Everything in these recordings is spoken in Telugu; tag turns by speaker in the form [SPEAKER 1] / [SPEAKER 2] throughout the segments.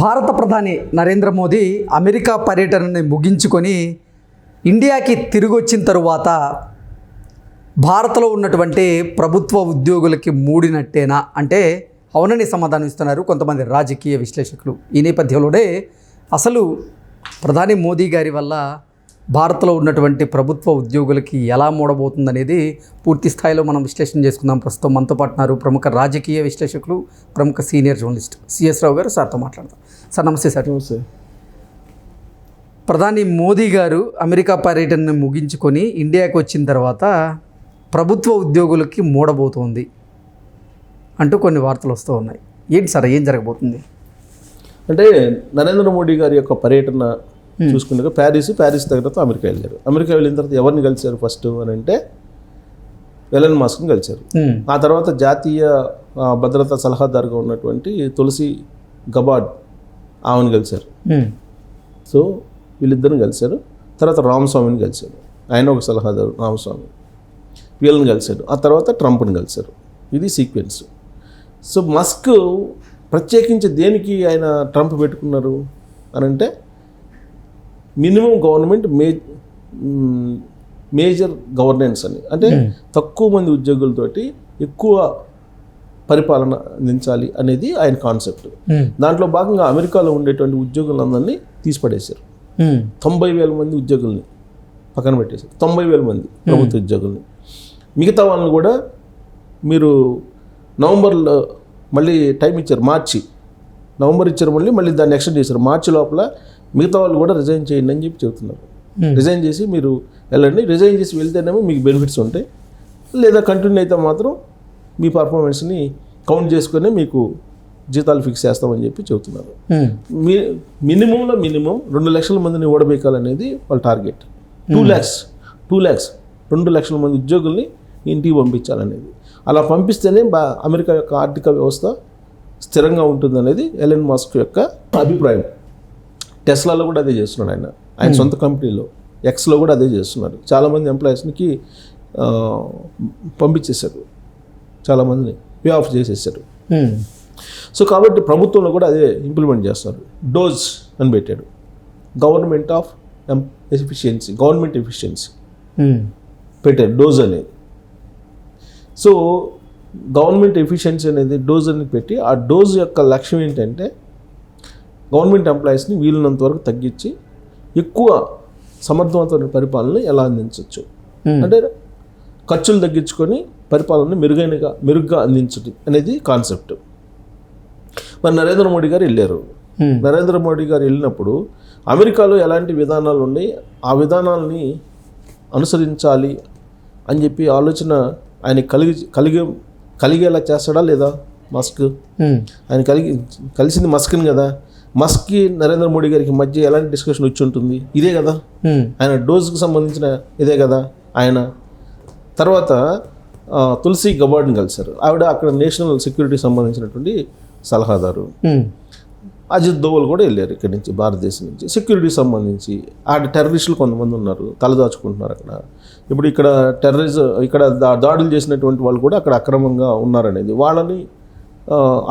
[SPEAKER 1] భారత ప్రధాని నరేంద్ర మోదీ అమెరికా పర్యటనని ముగించుకొని ఇండియాకి తిరిగి వచ్చిన తరువాత భారత్లో ఉన్నటువంటి ప్రభుత్వ ఉద్యోగులకి మూడినట్టేనా అంటే అవునని సమాధానం ఇస్తున్నారు కొంతమంది రాజకీయ విశ్లేషకులు. ఈ నేపథ్యంలోనే అసలు ప్రధాని మోదీ గారి వల్ల భారత్లో ఉన్నటువంటి ప్రభుత్వ ఉద్యోగులకి ఎలా మూడబోతుందనేది పూర్తి స్థాయిలో మనం విశ్లేషణ చేసుకుందాం. ప్రస్తుతం మనతో పాటున్నారు ప్రముఖ రాజకీయ విశ్లేషకులు, ప్రముఖ సీనియర్ జర్నలిస్ట్ సిఎస్ రావు గారు. సార్తో మాట్లాడదాం. సార్ నమస్తే. సార్
[SPEAKER 2] నమస్తే.
[SPEAKER 1] ప్రధాని మోదీ గారు అమెరికా పర్యటనను ముగించుకొని ఇండియాకి వచ్చిన తర్వాత ప్రభుత్వ ఉద్యోగులకి మూడబోతోంది అంటూ కొన్ని వార్తలు వస్తూ ఉన్నాయి. ఏంటి సార్, ఏం జరగబోతుంది?
[SPEAKER 2] అంటే నరేంద్ర మోడీ గారి యొక్క పర్యటన చూసుకుంటే ప్యారిస్ తర్వాత అమెరికా వెళ్ళారు. అమెరికా వెళ్ళిన తర్వాత ఎవరిని కలిశారు ఫస్ట్ అని అంటే ఎలన్ మస్క్ని కలిశారు. ఆ తర్వాత జాతీయ భద్రతా సలహాదారుగా ఉన్నటువంటి తులసి గబార్డ్ ఆమెను కలిశారు. సో వీళ్ళిద్దరిని కలిశారు. తర్వాత రామస్వామిని కలిశారు, ఆయన ఒక సలహాదారు రామస్వామి, వీళ్ళని కలిశారు. ఆ తర్వాత ట్రంప్ని కలిశారు. ఇది సీక్వెన్స్. సో మస్క్ ప్రత్యేకించి దేనికి ఆయన ట్రంప్ పెట్టుకున్నారు అని అంటే మినిమం గవర్నమెంట్ మేజర్ గవర్నెన్స్ అని, అంటే తక్కువ మంది ఉద్యోగులతోటి ఎక్కువ పరిపాలన అందించాలి అనేది ఆయన కాన్సెప్ట్. దాంట్లో భాగంగా అమెరికాలో ఉండేటువంటి ఉద్యోగులందరినీ తీసిపడేశారు. 90,000 మంది ఉద్యోగుల్ని పక్కన పెట్టేశారు. 90,000 మంది ప్రభుత్వ ఉద్యోగుల్ని. మిగతా వాళ్ళని కూడా మీరు నవంబర్లో మళ్ళీ టైం ఇచ్చారు, నవంబర్ ఇచ్చారు, మళ్ళీ దాన్ని ఎక్స్టెండ్ చేశారు. మార్చి లోపల మిగతా వాళ్ళు కూడా రిజైన్ చేయండి అని చెప్పి చెబుతున్నారు. రిజైన్ చేసి మీరు వెళ్ళండి, రిజైన్ చేసి వెళ్తేనేమో మీకు బెనిఫిట్స్ ఉంటాయి, లేదా కంటిన్యూ అయితే మాత్రం మీ పర్ఫార్మెన్స్ని కౌంట్ చేసుకునే మీకు జీతాలు ఫిక్స్ చేస్తామని చెప్పి చెబుతున్నారు. మినిమంలో మినిమం 2 లక్షల మందిని ఓడబెక్కాలనేది వాళ్ళ టార్గెట్. 2 lakhs 2 లక్షల మంది ఉద్యోగుల్ని ఇంటికి పంపించాలనేది. అలా పంపిస్తేనే అమెరికా యొక్క ఆర్థిక వ్యవస్థ స్థిరంగా ఉంటుందనేది ఎలన్ మస్క్ యొక్క అభిప్రాయం. టెస్లాలో కూడా అదే చేస్తున్నాడు ఆయన సొంత కంపెనీలో, ఎక్స్లో కూడా అదే చేస్తున్నారు. చాలామంది ఎంప్లాయీస్కి పంపించేశారు, చాలామందిని పే ఆఫ్ చేసేసారు. సో కాబట్టి ప్రభుత్వంలో కూడా అదే ఇంప్లిమెంట్ చేస్తున్నారు. డోజ్ అని పెట్టాడు, గవర్నమెంట్ ఎఫిషియన్సీ పెట్టారు, డోజ్ అనేది. సో గవర్నమెంట్ ఎఫిషియన్సీ అనేది డోజ్ అని పెట్టి, ఆ డోజ్ యొక్క లక్ష్యం ఏంటంటే గవర్నమెంట్ ఎంప్లాయీస్ని వీలున్నంత వరకు తగ్గించి ఎక్కువ సమర్థవంతమైన పరిపాలన ఎలా అందించవచ్చు, అంటే ఖర్చులు తగ్గించుకొని పరిపాలన మెరుగ్గా అందించడం అనేది కాన్సెప్ట్. మరి నరేంద్ర మోడీ గారు వెళ్ళారు. నరేంద్ర మోడీ గారు వెళ్ళినప్పుడు అమెరికాలో ఎలాంటి విధానాలు ఉన్నాయి, ఆ విధానాలని అనుసరించాలి అని చెప్పి ఆలోచన ఆయన కలిగేలా చేస్తాడా లేదా మస్క్? ఆయన కలిసింది మస్క్ని కదా. మస్క్కి నరేంద్ర మోడీ గారికి మధ్య ఎలాంటి డిస్కషన్ వచ్చి ఉంటుంది? ఇదే కదా, ఆయన డోజ్కి సంబంధించిన ఇదే కదా. ఆయన తర్వాత తులసి గబార్డ్ని కలిశారు. ఆవిడ అక్కడ నేషనల్ సెక్యూరిటీకి సంబంధించినటువంటి సలహాదారు. అజిత్ దోవల్ కూడా వెళ్ళారు ఇక్కడి నుంచి, భారతదేశం నుంచి, సెక్యూరిటీకి సంబంధించి. ఆడ టెర్రరిస్టులు కొంతమంది ఉన్నారు, తలదాచుకుంటున్నారు అక్కడ. ఇప్పుడు ఇక్కడ దాడులు చేసినటువంటి వాళ్ళు కూడా అక్కడ అక్రమంగా ఉన్నారనేది, వాళ్ళని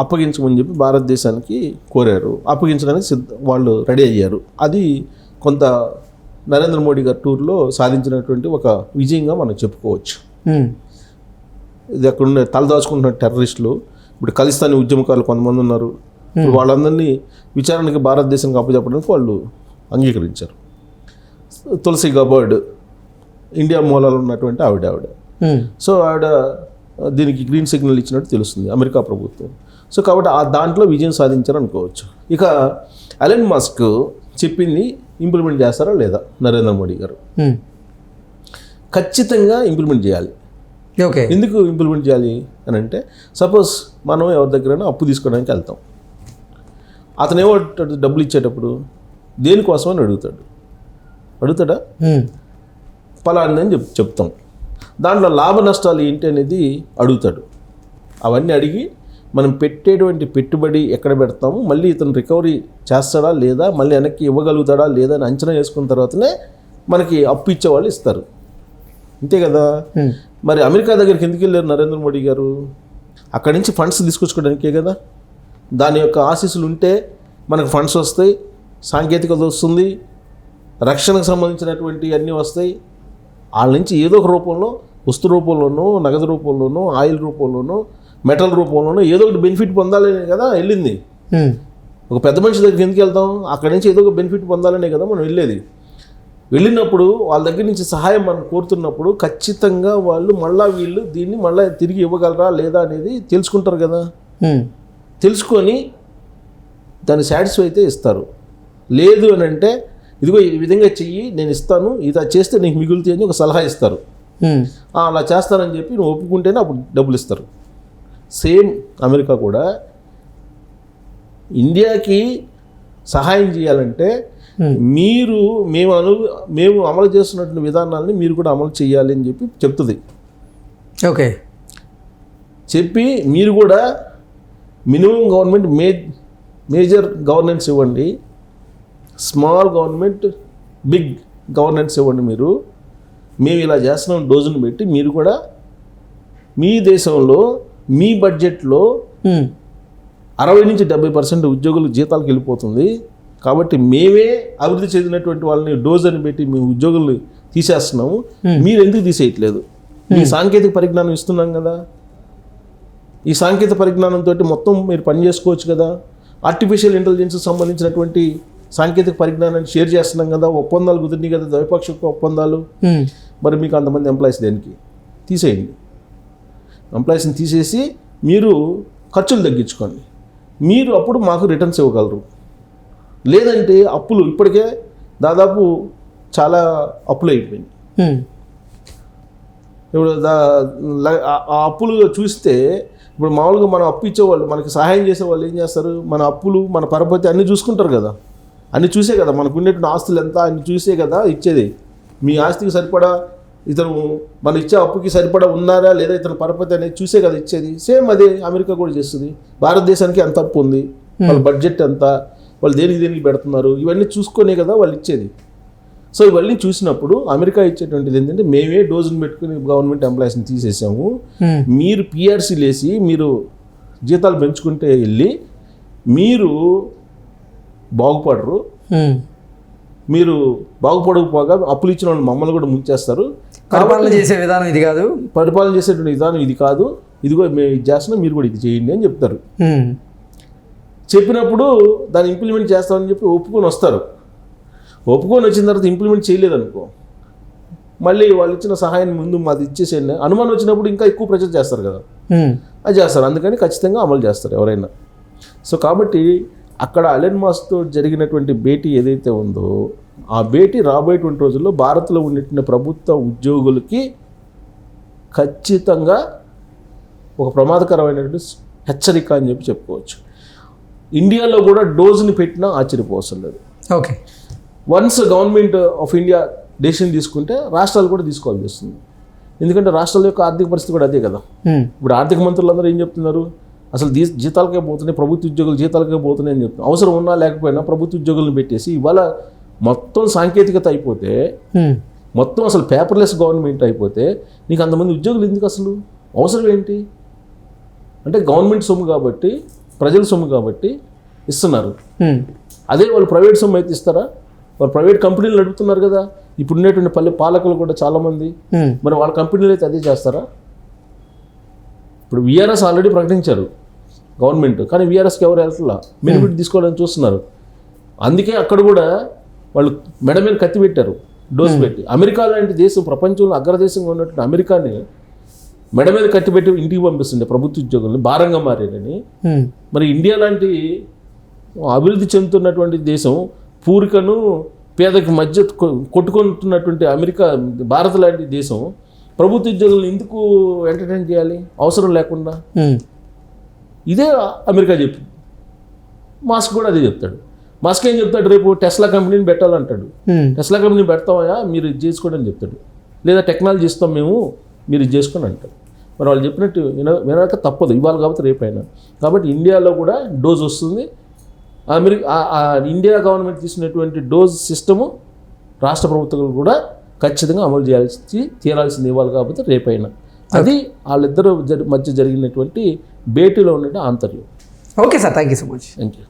[SPEAKER 2] అప్పగించమని చెప్పి భారతదేశానికి కోరారు. అప్పగించడానికి వాళ్ళు రెడీ అయ్యారు. అది కొంత నరేంద్ర మోడీ గారి టూర్లో సాధించినటువంటి ఒక విజయంగా మనం చెప్పుకోవచ్చు. ఇది అక్కడ తలదాచుకుంటున్న టెర్రరిస్టులు, ఇప్పుడు ఖలిస్తానీ ఉద్యమకారులు కొంతమంది ఉన్నారు, వాళ్ళందరినీ విచారణకి భారతదేశానికి అప్పచెప్పడానికి వాళ్ళు అంగీకరించారు. తులసి గబార్డ్ ఇండియా మూలాలు ఉన్నటువంటి ఆవిడ. సో ఆవిడ దీనికి గ్రీన్ సిగ్నల్ ఇచ్చినట్టు తెలుస్తుంది అమెరికా ప్రభుత్వం. సో కాబట్టి దాంట్లో విజయం సాధించారు అనుకోవచ్చు. ఇక ఎలన్ మస్క్ చెప్పింది ఇంప్లిమెంట్ చేస్తారా లేదా నరేంద్ర మోడీ గారు? ఖచ్చితంగా ఇంప్లిమెంట్ చేయాలి.
[SPEAKER 1] ఓకే,
[SPEAKER 2] ఎందుకు ఇంప్లిమెంట్ చేయాలి అని అంటే, సపోజ్ మనం ఎవరి దగ్గరైనా అప్పు తీసుకోవడానికి వెళ్తాం. అతను ఏమంటాడు, డబ్బులు ఇచ్చేటప్పుడు దేనికోసం అని అడుగుతాడా? ఫలాందని చెప్తాం. దాంట్లో లాభ నష్టాలు ఏంటి అనేది అడుగుతాడు. అవన్నీ అడిగి మనం పెట్టేటువంటి పెట్టుబడి ఎక్కడ పెడతాము, మళ్ళీ ఇతను రికవరీ చేస్తాడా లేదా, మళ్ళీ వెనక్కి ఇవ్వగలుగుతాడా లేదా అని అంచనా వేసుకున్న తర్వాతనే మనకి అప్పు ఇచ్చేవాళ్ళు ఇస్తారు. అంతే కదా. మరి అమెరికా దగ్గరికి ఎందుకు వెళ్ళారు నరేంద్ర మోడీ గారు? అక్కడి నుంచి ఫండ్స్ తీసుకొచ్చుకోవడానికే కదా. దాని యొక్క ఆశీస్సులు ఉంటే మనకు ఫండ్స్ వస్తాయి, సాంకేతికత వస్తుంది, రక్షణకు సంబంధించినటువంటి అన్నీ వస్తాయి. వాళ్ళ నుంచి ఏదో ఒక రూపంలో, వస్తు రూపంలోనో, నగదు రూపంలోనో, ఆయిల్ రూపంలోనో, మెటల్ రూపంలోనో ఏదో ఒకటి బెనిఫిట్ పొందాలి కదా వెళ్ళింది. ఒక పెద్ద మనిషి దగ్గరికి ఎందుకు వెళ్తాం? అక్కడి నుంచి ఏదో ఒక బెనిఫిట్ పొందాలనే కదా మనం వెళ్ళేది. వెళ్ళినప్పుడు వాళ్ళ దగ్గర నుంచి సహాయం మనం కోరుతున్నప్పుడు ఖచ్చితంగా వాళ్ళు వీళ్ళు దీన్ని మళ్ళీ తిరిగి ఇవ్వగలరా లేదా అనేది తెలుసుకుంటారు కదా. తెలుసుకొని దాన్ని సాటిస్ఫై అయితే ఇస్తారు. లేదు అని అంటే ఇదిగో ఈ విధంగా చెయ్యి, నేను ఇస్తాను, ఇది చేస్తే నీకు మిగులుతాయి అని ఒక సలహా ఇస్తారు. అలా చేస్తానని చెప్పి నువ్వు ఒప్పుకుంటేనే అప్పుడు డబ్బులు ఇస్తారు. సేమ్ అమెరికా కూడా ఇండియాకి సహాయం చేయాలంటే మేము అమలు చేస్తున్నటువంటి విధానాలని మీరు కూడా అమలు చేయాలి అని చెప్పి చెప్తుంది.
[SPEAKER 1] ఓకే,
[SPEAKER 2] చెప్పి మీరు కూడా మినిమం గవర్నమెంట్ మేజర్ గవర్నెన్స్ ఇవ్వండి, స్మాల్ గవర్నమెంట్ బిగ్ గవర్నెన్స్ ఇవ్వండి. మేము ఇలా చేస్తున్నాం డోజును పెట్టి మీరు కూడా మీ దేశంలో మీ బడ్జెట్లో 60-70% ఉద్యోగులు జీతాలకు వెళ్ళిపోతుంది. కాబట్టి మేమే అభివృద్ధి చెందినటువంటి వాళ్ళని డోజ్ అని పెట్టి మేము ఉద్యోగులు తీసేస్తున్నాము, మీరు ఎందుకు తీసేయట్లేదు? మీ సాంకేతిక పరిజ్ఞానం ఇస్తున్నాం కదా, ఈ సాంకేతిక పరిజ్ఞానంతో మొత్తం మీరు పని చేసుకోవచ్చు కదా. ఆర్టిఫిషియల్ ఇంటెలిజెన్స్కి సంబంధించినటువంటి సాంకేతిక పరిజ్ఞానాన్ని షేర్ చేస్తున్నాం కదా, ఒప్పందాలు కుదిరినాయి కదా, ద్వైపాక్షిక ఒప్పందాలు. మరి మీకు అంతమంది ఎంప్లాయీస్ దేనికి? తీసేయండి. ఎంప్లాయీస్ని తీసేసి మీరు ఖర్చులు తగ్గించుకోండి, మీరు అప్పుడు మాకు రిటర్న్స్ ఇవ్వగలరు. లేదంటే అప్పులు ఇప్పటికే దాదాపు చాలా అప్పులు అయిపోయింది. ఇప్పుడు ఆ అప్పులు చూస్తే ఇప్పుడు మామూలుగా మనం అప్పు ఇచ్చేవాళ్ళు, మనకి సహాయం చేసేవాళ్ళు ఏం చేస్తారు? మన అప్పులు, మన పరపతి అన్నీ చూసుకుంటారు కదా, అన్నీ చూసే కదా, మనకు ఉండేటువంటి ఆస్తులు ఎంత అన్ని చూసే కదా ఇచ్చేది. మీ ఆస్తికి సరిపడా ఇతను మనం ఇచ్చే అప్పుకి సరిపడా ఉన్నారా లేదా ఇతను పరపతి అనేది చూసే కదా ఇచ్చేది. సేమ్ అదే అమెరికా కూడా చేస్తుంది. భారతదేశానికి ఎంత అప్పు ఉంది, వాళ్ళ బడ్జెట్ ఎంత, వాళ్ళు దేనికి పెడుతున్నారు, ఇవన్నీ చూసుకునే కదా వాళ్ళు ఇచ్చేది. సో ఇవన్నీ చూసినప్పుడు అమెరికా ఇచ్చేటువంటిది ఏంటంటే మేమే డోజును పెట్టుకుని గవర్నమెంట్ ఎంప్లాయీస్ని తీసేసాము, మీరు పిఆర్సీలు వేసి మీరు జీతాలు పెంచుకుంటే వెళ్ళి మీరు బాగుపడరు, మీరు బాగుపడకపోగా అప్పులు ఇచ్చిన వాళ్ళు మమ్మల్ని కూడా ముంచేస్తారు.
[SPEAKER 1] పరిపాలన చేసే విధానం ఇది కాదు,
[SPEAKER 2] పరిపాలన చేసేటువంటి విధానం ఇది కాదు, ఇదిగో మేము ఇది చేస్తున్నాం, మీరు కూడా ఇది చేయండి అని చెప్తారు. చెప్పినప్పుడు దాన్ని ఇంప్లిమెంట్ చేస్తామని చెప్పి ఒప్పుకొని వస్తారు. ఒప్పుకొని వచ్చిన తర్వాత ఇంప్లిమెంట్ చేయలేదనుకో, మళ్ళీ వాళ్ళు ఇచ్చిన సహాయాన్ని ముందు మాది ఇచ్చేసేయండి అనుమానం వచ్చినప్పుడు ఇంకా ఎక్కువ ప్రెషర్ చేస్తారు కదా, అది చేస్తారు. అందుకని ఖచ్చితంగా అమలు చేస్తారు ఎవరైనా. సో కాబట్టి అక్కడ ఎలన్ మస్క్తో జరిగినటువంటి భేటీ ఏదైతే ఉందో ఆ భేటీ రాబోయేటువంటి రోజుల్లో భారత్లో ఉన్నటువంటి ప్రభుత్వ ఉద్యోగులకి ఖచ్చితంగా ఒక ప్రమాదకరమైనటువంటి హెచ్చరిక అని చెప్పి చెప్పుకోవచ్చు. ఇండియాలో కూడా డోజ్ని పెట్టినా ఆశ్చర్యపోవసం లేదు.
[SPEAKER 1] Okay,
[SPEAKER 2] once government of India decision తీసుకుంటే రాష్ట్రాలు కూడా తీసుకోవాల్సి వస్తుంది. ఎందుకంటే రాష్ట్రాల యొక్క ఆర్థిక పరిస్థితి కూడా అదే కదా. ఇప్పుడు ఆర్థిక మంత్రులందరూ ఏం చెప్తున్నారు? అసలు జీతాలకే పోతున్నాయి, ప్రభుత్వ ఉద్యోగులు జీతాలకే పోతున్నాయి అని చెప్తున్నారు. అవసరం ఉన్నా లేకపోయినా ప్రభుత్వ ఉద్యోగులను పెట్టేసి ఇవాళ మొత్తం సాంకేతికత అయిపోతే, మొత్తం అసలు పేపర్లెస్ గవర్నమెంట్ అయిపోతే నీకు అంతమంది ఉద్యోగులు ఎందుకు? అసలు అవసరం ఏంటి? అంటే గవర్నమెంట్ సొమ్ము కాబట్టి, ప్రజల సొమ్ము కాబట్టి ఇస్తున్నారు. అదే వాళ్ళు ప్రైవేట్ సొమ్ము అయితే ఇస్తారా? వాళ్ళు ప్రైవేట్ కంపెనీలు నడుపుతున్నారు కదా. ఇప్పుడు ఉండేటువంటి పాలకులు కూడా చాలామంది, మరి వాళ్ళ కంపెనీలు అయితే అదే చేస్తారా? ఇప్పుడు విఆర్ఎస్ ఆల్రెడీ ప్రకటించారు గవర్నమెంట్, కానీ విఆర్ఎస్కి ఎవరు వెళ్తలా, బెనిఫిట్ తీసుకోవాలని చూస్తున్నారు. అందుకే అక్కడ కూడా వాళ్ళు మెడ మీద కత్తి పెట్టారు, డోస్ పెట్టి. అమెరికా లాంటి దేశం, ప్రపంచంలో అగ్రదేశంగా ఉన్నటువంటి అమెరికాని మెడ మీద కత్తి పెట్టి ఇంటికి పంపిస్తుండే ప్రభుత్వ ఉద్యోగులను, భారంగా మారేనని. మరి ఇండియా లాంటి అభివృద్ధి చెందుతున్నటువంటి దేశం, పూరికను పేదకి మధ్య కొట్టుకుంటున్నటువంటి అమెరికా, భారత్ లాంటి దేశం ప్రభుత్వ ఉద్యోగులను ఎందుకు ఎంటర్టైన్ చేయాలి అవసరం లేకుండా? ఇదే అమెరికా చెప్పింది. మాస్క్ కూడా అదే చెప్తాడు. మాస్క్ ఏం చెప్తాడు? రేపు టెస్లా కంపెనీని పెట్టాలంటాడు. టెస్లా కంపెనీ పెడతామా, మీరు ఇది చేసుకోండి అని చెప్తాడు. లేదా టెక్నాలజీ ఇస్తాం మేము, మీరు ఇది చేసుకొని అంటారు. మరి వాళ్ళు చెప్పినట్టు వినక తప్పదు, ఇవాళ కాబట్టి రేపైనా. కాబట్టి ఇండియాలో కూడా డోజ్ వస్తుంది. ఇండియా గవర్నమెంట్ తీసుకున్నటువంటి డోజ్ సిస్టము రాష్ట్ర ప్రభుత్వాలు కూడా ఖచ్చితంగా అమలు తీరాల్సింది ఇవ్వాలి కాబట్టి రేపైనా. అది వాళ్ళిద్దరూ మధ్య జరిగినటువంటి భేటీలో ఉన్నటువంటి ఆంతర్యం.
[SPEAKER 1] Okay sir, thank you so much.
[SPEAKER 2] Thank you.